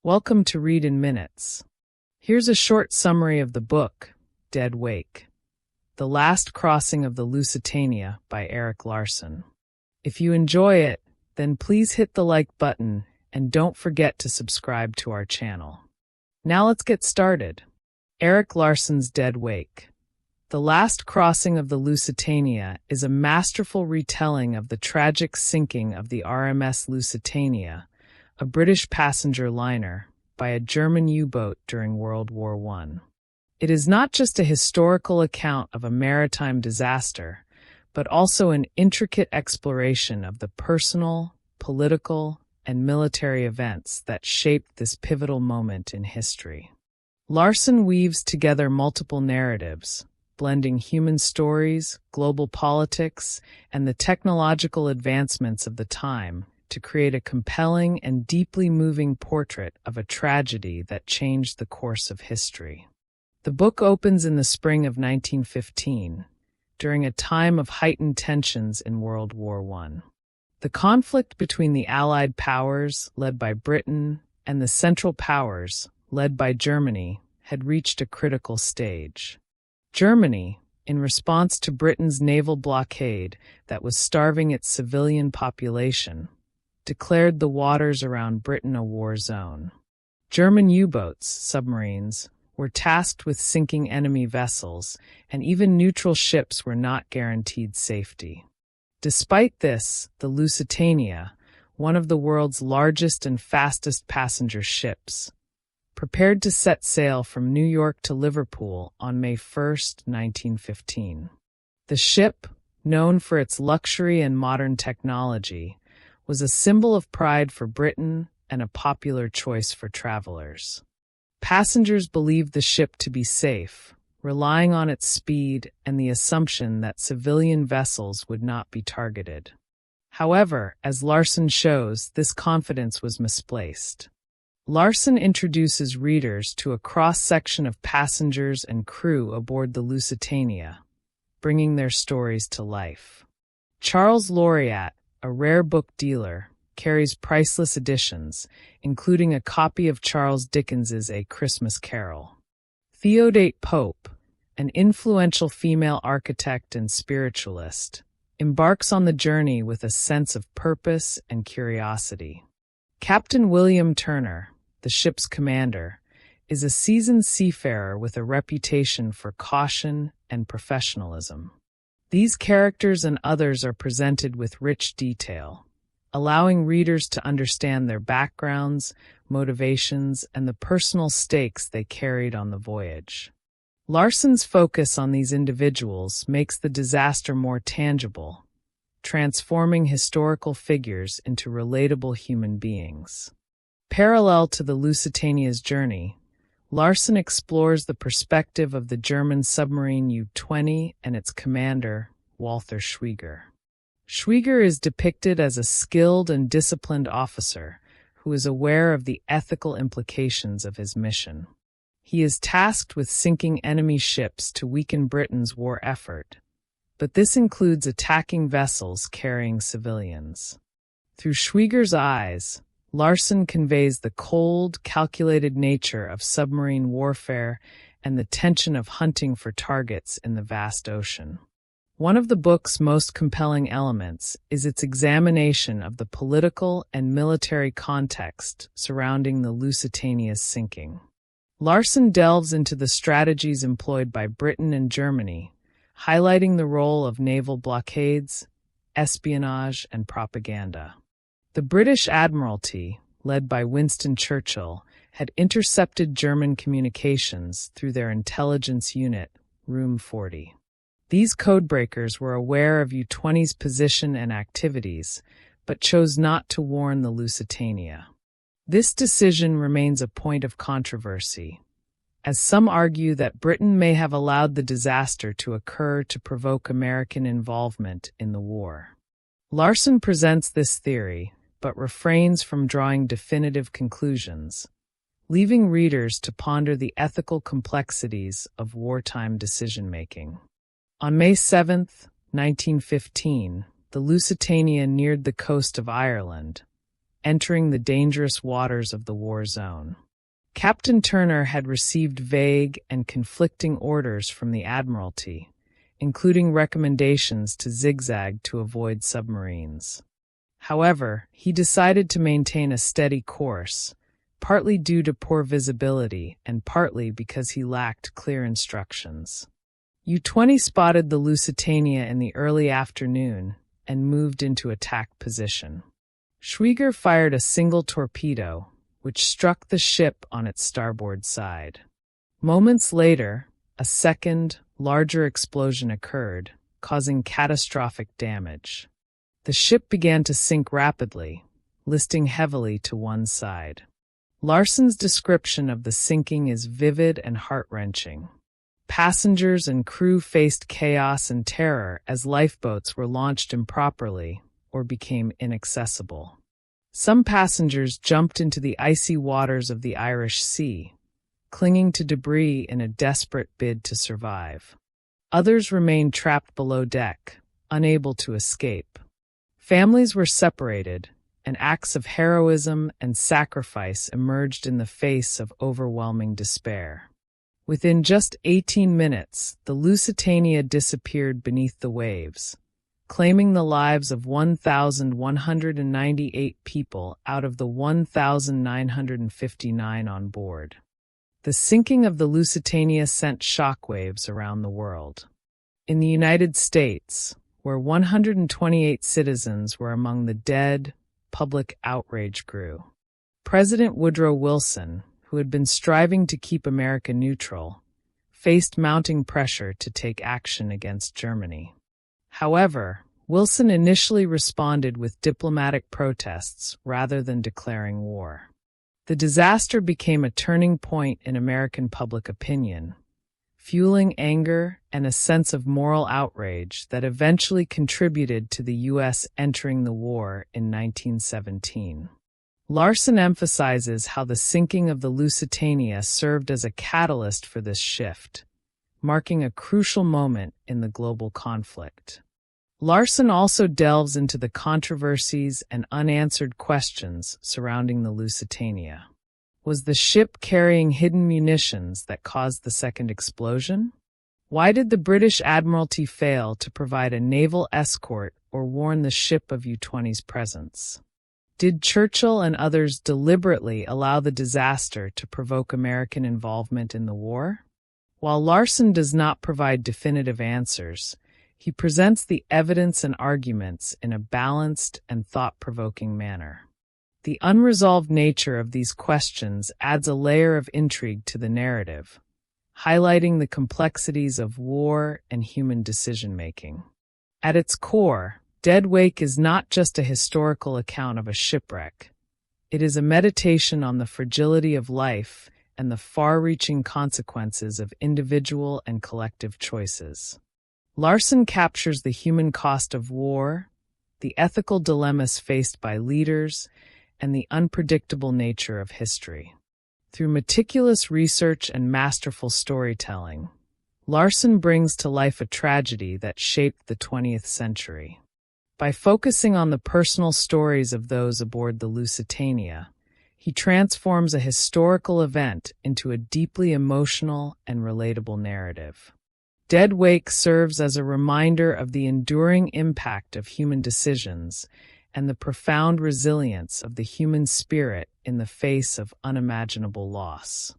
Welcome to Read in Minutes. Here's a short summary of the book, Dead Wake: The Last Crossing of the Lusitania by Erik Larson. If you enjoy it, then please hit the like button and don't forget to subscribe to our channel. Now let's get started. Erik Larson's Dead Wake: The Last Crossing of the Lusitania is a masterful retelling of the tragic sinking of the RMS Lusitania, a British passenger liner, by a German U-boat during World War I. It is not just a historical account of a maritime disaster, but also an intricate exploration of the personal, political, and military events that shaped this pivotal moment in history. Larson weaves together multiple narratives, blending human stories, global politics, and the technological advancements of the time to create a compelling and deeply moving portrait of a tragedy that changed the course of history. The book opens in the spring of 1915, during a time of heightened tensions in World War I. The conflict between the Allied powers, led by Britain, and the Central Powers, led by Germany, had reached a critical stage. Germany, in response to Britain's naval blockade that was starving its civilian population, declared the waters around Britain a war zone. German U-boats, submarines, were tasked with sinking enemy vessels, and even neutral ships were not guaranteed safety. Despite this, the Lusitania, one of the world's largest and fastest passenger ships, prepared to set sail from New York to Liverpool on May 1, 1915. The ship, known for its luxury and modern technology, was a symbol of pride for Britain and a popular choice for travelers. Passengers believed the ship to be safe, relying on its speed and the assumption that civilian vessels would not be targeted. However, as Larson shows, this confidence was misplaced. Larson introduces readers to a cross-section of passengers and crew aboard the Lusitania, bringing their stories to life. Charles Laureat, a rare book dealer, carries priceless editions, including a copy of Charles Dickens's A Christmas Carol. Theodate Pope, an influential female architect and spiritualist, embarks on the journey with a sense of purpose and curiosity. Captain William Turner, the ship's commander, is a seasoned seafarer with a reputation for caution and professionalism. These characters and others are presented with rich detail, allowing readers to understand their backgrounds, motivations, and the personal stakes they carried on the voyage. Larson's focus on these individuals makes the disaster more tangible, transforming historical figures into relatable human beings. Parallel to the Lusitania's journey, Larson explores the perspective of the German submarine U-20 and its commander, Walter Schwieger. Schwieger is depicted as a skilled and disciplined officer who is aware of the ethical implications of his mission. He is tasked with sinking enemy ships to weaken Britain's war effort, but this includes attacking vessels carrying civilians. Through Schwieger's eyes, Larson conveys the cold, calculated nature of submarine warfare and the tension of hunting for targets in the vast ocean. One of the book's most compelling elements is its examination of the political and military context surrounding the Lusitania's sinking. Larson delves into the strategies employed by Britain and Germany, highlighting the role of naval blockades, espionage, and propaganda. The British Admiralty, led by Winston Churchill, had intercepted German communications through their intelligence unit, Room 40. These codebreakers were aware of U-20's position and activities, but chose not to warn the Lusitania. This decision remains a point of controversy, as some argue that Britain may have allowed the disaster to occur to provoke American involvement in the war. Larson presents this theory, but refrains from drawing definitive conclusions, leaving readers to ponder the ethical complexities of wartime decision-making. On May 7, 1915, the Lusitania neared the coast of Ireland, entering the dangerous waters of the war zone. Captain Turner had received vague and conflicting orders from the Admiralty, including recommendations to zigzag to avoid submarines. However, he decided to maintain a steady course, partly due to poor visibility and partly because he lacked clear instructions. U-20 spotted the Lusitania in the early afternoon and moved into attack position. Schwieger fired a single torpedo, which struck the ship on its starboard side. Moments later, a second, larger explosion occurred, causing catastrophic damage. The ship began to sink rapidly, listing heavily to one side. Larson's description of the sinking is vivid and heart-wrenching. Passengers and crew faced chaos and terror as lifeboats were launched improperly or became inaccessible. Some passengers jumped into the icy waters of the Irish Sea, clinging to debris in a desperate bid to survive. Others remained trapped below deck, unable to escape. Families were separated, and acts of heroism and sacrifice emerged in the face of overwhelming despair. Within just 18 minutes, the Lusitania disappeared beneath the waves, claiming the lives of 1,198 people out of the 1,959 on board. The sinking of the Lusitania sent shockwaves around the world. In the United States, where 128 citizens were among the dead, public outrage grew. President Woodrow Wilson, who had been striving to keep America neutral, faced mounting pressure to take action against Germany. However, Wilson initially responded with diplomatic protests rather than declaring war. The disaster became a turning point in American public opinion, fueling anger and a sense of moral outrage that eventually contributed to the U.S. entering the war in 1917. Larson emphasizes how the sinking of the Lusitania served as a catalyst for this shift, marking a crucial moment in the global conflict. Larson also delves into the controversies and unanswered questions surrounding the Lusitania. Was the ship carrying hidden munitions that caused the second explosion? Why did the British Admiralty fail to provide a naval escort or warn the ship of U-20's presence? Did Churchill and others deliberately allow the disaster to provoke American involvement in the war? While Larson does not provide definitive answers, he presents the evidence and arguments in a balanced and thought-provoking manner. The unresolved nature of these questions adds a layer of intrigue to the narrative, highlighting the complexities of war and human decision-making. At its core, Dead Wake is not just a historical account of a shipwreck. It is a meditation on the fragility of life and the far-reaching consequences of individual and collective choices. Larson captures the human cost of war, the ethical dilemmas faced by leaders, and the unpredictable nature of history. Through meticulous research and masterful storytelling, Larson brings to life a tragedy that shaped the 20th century. By focusing on the personal stories of those aboard the Lusitania, he transforms a historical event into a deeply emotional and relatable narrative. Dead Wake serves as a reminder of the enduring impact of human decisions and the profound resilience of the human spirit in the face of unimaginable loss.